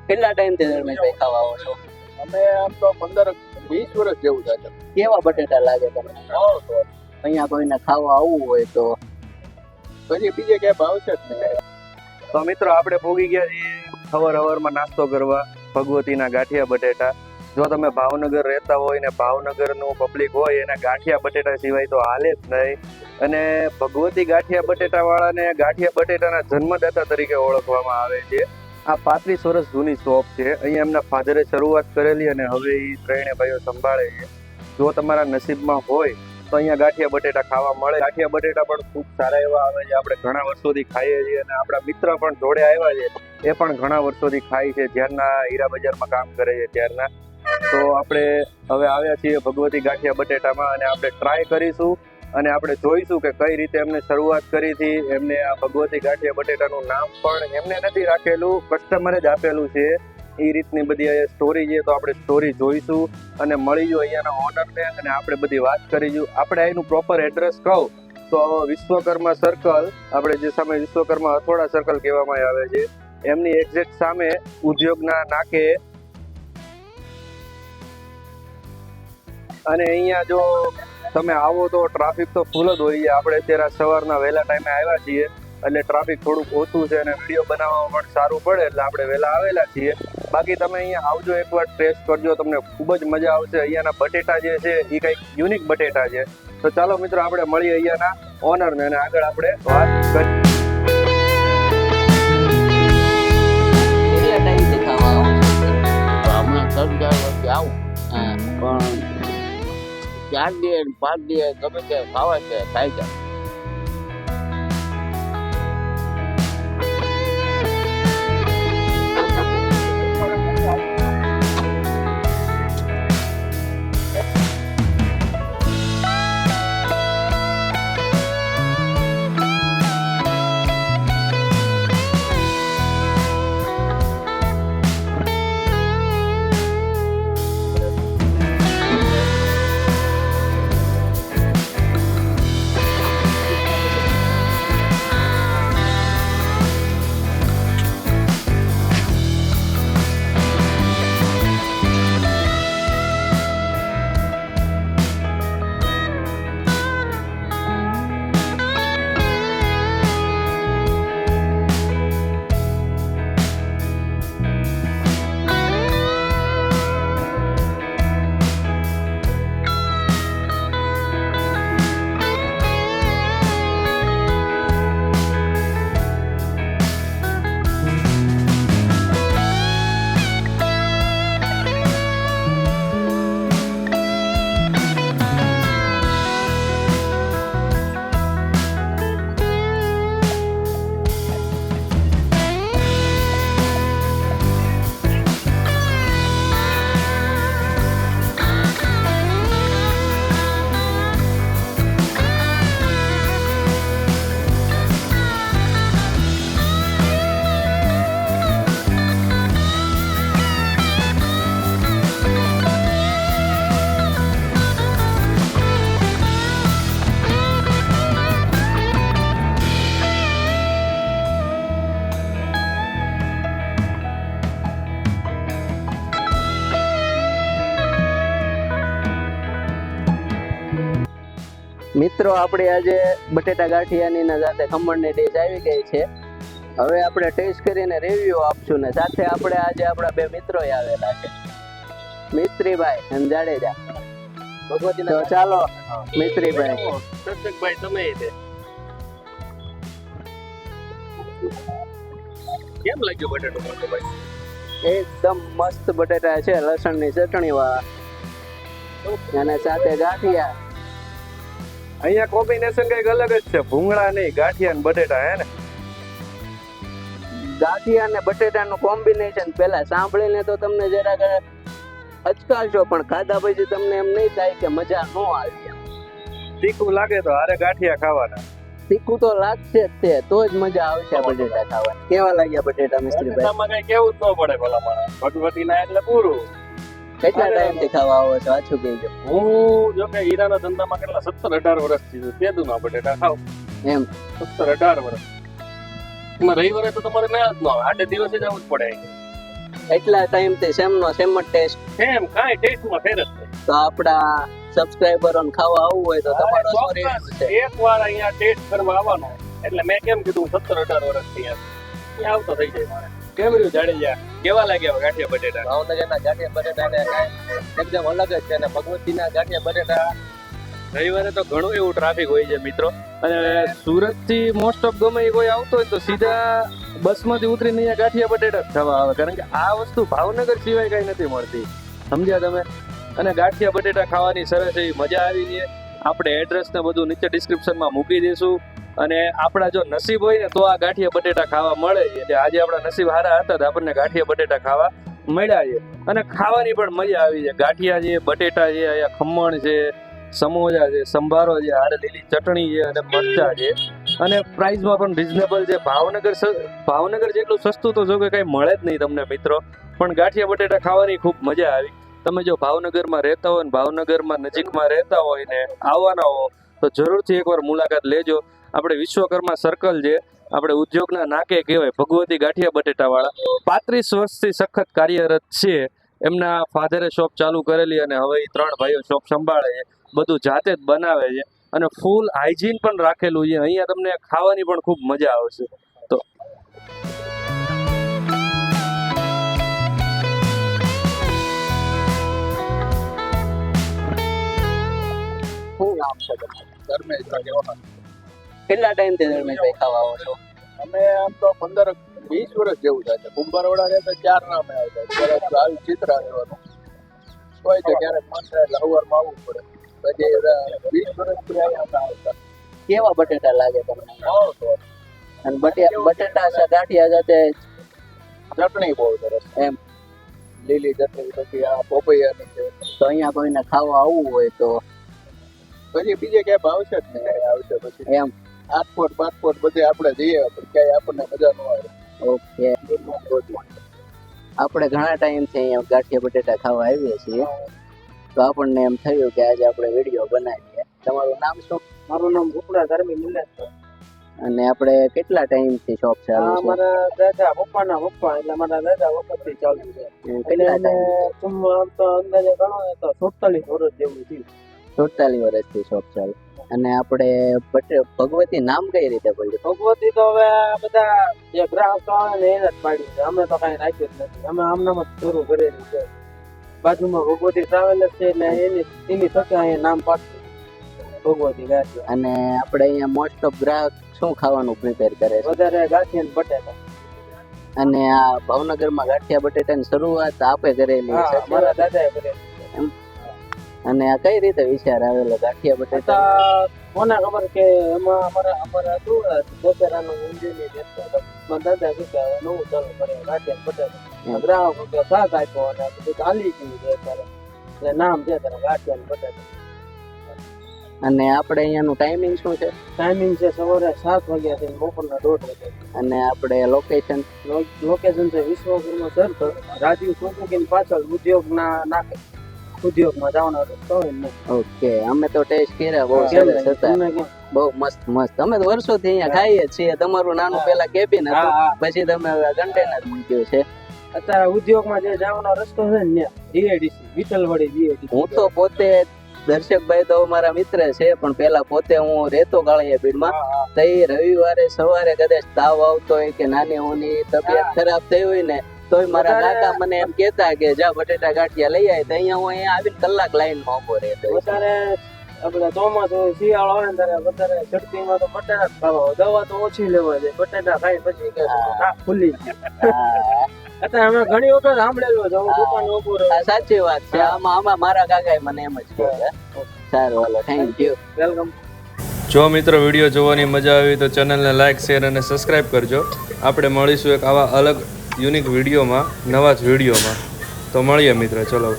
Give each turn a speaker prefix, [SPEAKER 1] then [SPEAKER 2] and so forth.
[SPEAKER 1] કેટલા ટાઈમથી ધર્મેશભાઈ ખાવા આવો છો?
[SPEAKER 2] અમે આમ તો 15-20 વર્ષ જેવું થાય.
[SPEAKER 1] કેવા બટેટા લાગે તમને? અહીંયા કોઈને ખાવા આવવું હોય તો
[SPEAKER 2] પછી બીજે ક્યાંય ભાવશે જ નહીં.
[SPEAKER 3] તો મિત્રો આપણે પોગી ગયા છીએ સવારમાં નાસ્તો કરવા ભગવતીના ગાંઠિયા બટેટા. જો તમે ભાવનગર રહેતા હોય ને ભાવનગરનું પબ્લિક હોય એના ગાંઠિયા બટેટા સિવાય તો હાલે જ નહીં. અને ભગવતી ગાંઠિયા બટેટા વાળાને ગાંઠિયા બટેટાના જન્મદાતા તરીકે ઓળખવામાં આવે છે. આ 35 વર્ષ જૂની શોપ છે. અહીંયા એમના ફાધરે શરૂઆત કરેલી અને હવે એ ત્રણે ભાઈઓ સંભાળે છે. જો તમારા નસીબમાં હોય તો અહીંયા ગાંઠિયા બટેટા ખાવા મળે. ગાંઠિયા બટેટા પણ ખૂબ સારા એવા આવે છે. આપણે ઘણા વર્ષોથી ખાઈએ છીએ અને આપણા મિત્ર પણ જોડે આવ્યા છે એ પણ ઘણા વર્ષોથી ખાય છે, જ્યારના હીરા બજારમાં કામ કરે છે ત્યારના. તો આપણે હવે આવ્યા છીએ ભગવતી ગાંઠિયા બટેટામાં અને આપણે ટ્રાય કરીશું અને આપણે જોઈશું કે કઈ રીતે એમને શરૂઆત કરી હતી. એમને આ ભગવતી ગાંઠિયા બટેટાનું નામ પણ એમને નથી રાખેલું, કસ્ટમરે જ આપેલું છે. એ રીતની બધી સ્ટોરી છે, તો આપણે સ્ટોરી જોઈશું અને મળીશું અહીંયાના ઓનરને અને આપણે બધી વાત કરીશું. આપણે અહીંનું પ્રોપર એડ્રેસ કહું તો વિશ્વકર્મા સર્કલ, આપણે જે સામે વિશ્વકર્મા હથોડા સર્કલ કહેવામાં આવે છે, એમની એક્ઝેક્ટ સામે ઉદ્યોગના નાકે. અને અહીંયા જો તમે આવો તો ટ્રાફિક તો ફૂલ જ હોય છે. આપણે અત્યારે સવારના વહેલા ટાઈમે આવ્યા છીએ એટલે ટ્રાફિક થોડુંક ઓછું છે અને વિડીયો બનાવવામાં પણ સારું પડે એટલે આપણે વહેલા આવેલા છીએ. બાકી તમે અહીંયા આવજો, એકવાર ટેસ્ટ કરજો, તમને ખૂબ જ મજા આવશે. અહીંયાના બટેટા જે છે એ કંઈક યુનિક બટેટા છે. તો ચાલો મિત્રો આપણે મળીએ અહીંયાના ઓનરને અને આગળ આપણે વાત કરીએ.
[SPEAKER 1] કેટલા ટાઈમથી ખાવા આવો છો?
[SPEAKER 4] તો હમણાં 3-4 વર્ષથી આવું
[SPEAKER 1] હા.
[SPEAKER 4] પણ 4 દિવસ 5 દિવસ ગમે તે ખાવા છે થાય છે.
[SPEAKER 1] મિત્રો આપણે આજે બટેટા ગાંઠિયાની સાથે ખમણની ડીશ આવી ગઈ છે. હવે આપણે ટેસ્ટ કરીને રિવ્યુ આપશું ને સાથે આપણે આજે આપણા 2 મિત્રો આવેલા છે, મિસ્ત્રીભાઈ અને જાડેજા. તો ચાલો મિસ્ત્રીભાઈ.
[SPEAKER 3] દર્શકભાઈ તમે કેમ લાગ્યો બટેટો ભાઈ?
[SPEAKER 1] એકદમ મસ્ત બટેટા છે, લસણની ચટણી વાળા અને સાથે ગાંઠિયા.
[SPEAKER 3] અહીંયા કોમ્બિનેશન કઈક અલગ જ છે, ભૂંગળા નહીં, ગાંઠિયા અને બટેટા. હે ને
[SPEAKER 1] ગાંઠિયા અને બટેટાનું કોમ્બિનેશન પહેલા સાંભળીને તો તમને જરાક અચકાશો, પણ ખાધા પછી તમને એમ નહીં થાય કે મજા ન આવી.
[SPEAKER 3] તીખું લાગે તો હારે ગાંઠિયા ખાવાના.
[SPEAKER 1] તીખું તો લાગશે જ તે, તો જ મજા આવશે બટેટા ખાવાની. કેવા લાગ્યા બટેટા મિસ્ત્રીભાઈ?
[SPEAKER 3] આમાં કઈ કેવું જ ન પડે ભલા માણસ, ભગવતીના એટલે પૂરું.
[SPEAKER 1] કેટલા ટાઈમથી ખાવા આવો છો? આછું કહેજો.
[SPEAKER 3] હું જો કે હીરાના ધંધામાં કેટલા 17-18 વર્ષથી છું. તે દુના બટેટા ખાવ
[SPEAKER 1] એમ
[SPEAKER 3] 17-18 વર્ષ. એમાં રવિવારે તો તમારે મેળ જ ન આવે, 8 દિવસે જ આવવું જ પડે.
[SPEAKER 1] એટલા ટાઈમથી સેમનો સેમ જ ટેસ્ટ.
[SPEAKER 3] સેમ કાંઈ ટેસ્ટમાં ફેર જ નહીં.
[SPEAKER 1] તો આપણા સબસ્ક્રાઇબરોને ખાવા આવવું હોય તો તમારો શું review છે?
[SPEAKER 3] એકવાર અહીંયા ટેસ્ટ કરવા આવવાનો એટલે મેં કેમ કીધું 17-18 વર્ષથી અહીંયા આવતો થઈ જાય મારે. કેમ રહ્યું જાડેજા? કેવા લાગ્યા ગાંઠિયા બટેટા?
[SPEAKER 2] ભાવનગરના ગાંઠિયા બટેટાને એકદમ અલગ જ છે અને ભગવતીના ગાંઠિયા બટેટા
[SPEAKER 3] રવિવારે તો ઘણું એવું ટ્રાફિક હોય છે મિત્રો, અને સુરત થી મોસ્ટ ઓફ ગમે એ કોઈ આવતો હોય તો સીધા બસમાંથી ઉતરીને અહીંયા ગાંઠિયા બટેટા જ ખાવા આવે, કારણ કે આ વસ્તુ ભાવનગર સિવાય કઈ નથી મળતી. સમજ્યા તમે? અને ગાંઠિયા બટેટા ખાવાની સરસ એવી મજા આવી છે. આપણે એડ્રેસ ને બધું નીચે ડિસ્ક્રિપ્શનમાં મૂકી દઈશું, અને આપણા જો નસીબ હોય ને તો આ ગાંઠિયા બટેટા ખાવા મળે છે. એટલે આજે આપણા નસીબ સારા હતા તો આપણને ગાંઠિયા બટેટા ખાવા મળ્યા છે, અને ખાવાની પણ મજા આવી છે. ગાંઠિયા છે, બટેટા છે, અહીંયા ખમણ છે, સમોસા છે, સંભારો છે, હારે લીલી ચટણી છે અને મરચા છે, અને પ્રાઇસમાં પણ રિઝનેબલ છે. ભાવનગર જેટલું સસ્તું તો જો કે કઈ મળે જ નહીં તમને મિત્રો, પણ ગાંઠિયા બટેટા ખાવાની ખૂબ મજા આવી. તમે જો ભાવનગરમાં રહેતા હોય ને ભાવનગરમાં નજીકમાં રહેતા હોય ને આવવાના હો તો જરૂરથી એકવાર મુલાકાત લેજો. આપણે વિશ્વકર્મા સર્કલ છે, આપણે ઉદ્યોગના નાકે કહેવાય, ભગવતી ગાંઠિયા બટેટા વાળા 35 વર્ષથી સખત કાર્યરત છે. એમના ફાધરે શોપ ચાલુ કરેલી અને હવે એ 3 ભાઈઓ શોપ સંભાળે છે, બધું જાતે જ બનાવે છે, અને ફૂલ હાઇજીન પણ રાખેલું છે. અહીંયા તમને ખાવાની પણ ખૂબ મજા આવશે. તો
[SPEAKER 1] શું નામ છે તમારું?
[SPEAKER 2] ધર્મેશભાઈ વહાણ.
[SPEAKER 1] કેટલા ટાઈમથી ધર્મેશભાઈ ખાવા આવો છો?
[SPEAKER 2] અમે આમ તો 15-20 વર્ષ જેવું થાય છે. કુંભારવાડા રહેતા 4 નામે આવતા, ક્યારેક આવી ચિત્રા રહેવાનું હોય તો ક્યારેક મન થાય એટલે સવારમાં આવવું પડે. પછી 20 વર્ષથી અહીંયા આવતા.
[SPEAKER 1] કેવા બટેટા લાગે તમને?
[SPEAKER 2] બહુ સરસ.
[SPEAKER 1] અને બટેટા છે ગાંઠિયા સાથે
[SPEAKER 2] ચટણી બહુ સરસ,
[SPEAKER 1] એમ.
[SPEAKER 2] લીલી ચટણી, પછી આ પોપૈયાની છે.
[SPEAKER 1] તો અહીંયા કોઈને ખાવા આવવું હોય તો
[SPEAKER 2] પછી બીજે ક્યાંય ભાવશે જ નહીં, ક્યાંય આવશે પછી
[SPEAKER 1] એમ.
[SPEAKER 2] આટપોટ પાટપોટ બધે આપણે જઈએ પણ ક્યાંય આપણને મજા ન આવે.
[SPEAKER 1] ઓકે. આપણે ઘણા ટાઈમથી અહીંયા ગાંઠિયા બટેટા ખાવા આવીએ છીએ, તો આપણને એમ થયું કે આજે આપણે વિડીયો બનાવીએ. તમારું નામ શું?
[SPEAKER 5] મારું નામ ભૂપડા ધર્મી નિલેશ છે.
[SPEAKER 1] અને આપણે કેટલા ટાઈમથી શોપ ચાલુ છે?
[SPEAKER 5] મારા દાદા પપ્પાના પપ્પા એટલે મારા દાદા વખતથી ચાલુ છે.
[SPEAKER 1] કેટલા
[SPEAKER 5] એટલે
[SPEAKER 1] ટાઈમ?
[SPEAKER 5] આમ તો અંદાજે ગણો ને તો 47 વર્ષ જેવું થયું.
[SPEAKER 1] 47 વર્ષથી શોપ ચાલુ. અને આપણે ભગવતી નામ કઈ રીતે પડ્યું?
[SPEAKER 5] ભગવતી તો હવે બધા જે ગ્રાહકો આવે ને એને જ પાડ્યું છે, અમે તો કઈ રાખ્યું જ નથી. અમે આમનામ જ શરૂ કરેલું છે. બાજુમાં ભગવતી ટ્રાવેલર્સ છે એટલે એની સાથે અહીંયા નામ પાડ્યું ભગવતી ગાંઠિયા.
[SPEAKER 1] અને આપણે અહીંયા મોસ્ટ ઓફ ગ્રાહક શું ખાવાનું પ્રિપેર કરે છે?
[SPEAKER 5] વધારે ગાંઠિયા ને બટેટા.
[SPEAKER 1] અને આ ભાવનગરમાં ગાંઠિયા બટેટાની શરૂઆત આપે કરેલી
[SPEAKER 5] હા,
[SPEAKER 1] છે?
[SPEAKER 5] મારા દાદાએ કરેલું.
[SPEAKER 1] અને આ કઈ રીતે વિચાર આવેલો ગાંઠિયા બટેટા?
[SPEAKER 5] કોને ખબર કે એમાં અમારે હતું દશેરાનું ઊંધિયું ની મારા દાદા શું કે હવે નવું ચાલુ કરે ગાંઠિયા બટેટા. ગ્રાહકો કે સાથ આપ્યો અને બધું ચાલી ગયું છે અત્યારે, એટલે નામ છે ત્યારે ગાંઠિયા ને બટેટા.
[SPEAKER 1] અને આપણે અહીંયાનું ટાઈમિંગ શું છે?
[SPEAKER 5] ટાઈમિંગ છે સવારે 7 વાગ્યાથી બપોરના 1:30 વાગ્યા.
[SPEAKER 1] અને આપણે લોકેશન?
[SPEAKER 5] લોકેશન છે વિશ્વકર્મા સર્કલ, રાજીવ સુઝુકી પાછળ ઉદ્યોગના નાકે. ઉદ્યોગમાં જવાનો રસ્તો હોય ને.
[SPEAKER 1] ઓકે. અમે તો ટેસ્ટ કર્યા, બહુ સરસ હતા, બહુ મસ્ત મસ્ત. અમે તો વર્ષોથી અહીંયા ખાઈએ છીએ. તમારું નાનું પેલા કેબિન હતું, પછી તમે કન્ટેનર મૂક્યું છે.
[SPEAKER 5] અત્યારે ઉદ્યોગમાં જે જવાનો રસ્તો છે ને જીએડીસી વિઠ્ઠલવાડી જીએડીસી.
[SPEAKER 1] હું તો પોતે દર્શકભાઈ તો મારા મિત્ર છે, પણ પેલા પોતે હું રહેતો કાળિયા ભીડમાં. તો એ રવિવારે સવારે કદાચ તાવ આવતો હોય કે નાની હોની તબિયત ખરાબ થઈ હોય ને તોય મારા કાકા મને એમ કહેતા કે જા બટેટા ગાંઠિયા લઈ આવે. તો અહીંયા હું અહીંયા આવીને કલાક લાઈનમાં ઉભો રહેતો.
[SPEAKER 5] વધારે આપણે ચોમાસું શિયાળો આવે ને ત્યારે વધારે શરદીમાં તો બટાટા જ ખાવા હોય. દવા તો ઓછી લેવા જાય, બટાટા ખાઈ પછી કે નાક ખુલ્લી અત્યારે અમે ઘણી વખત સાંભળેલું છે. હું દુકાન ઉભો રહું.
[SPEAKER 1] સાચી વાત છે. આમાં મારા કાકાએ મને એમ જ કહ્યું. સારું, હાલો, થેન્ક યુ.
[SPEAKER 5] વેલકમ.
[SPEAKER 3] જો મિત્રો વિડીયો જોવાની મજા આવી તો ચેનલને લાઇક, શેર અને સબસ્ક્રાઈબ કરજો. આપણે મળીશું એક આવા અલગ યુનિક વિડીયોમાં, નવા જ વિડીયોમાં. તો મળીએ મિત્રો, ચલો.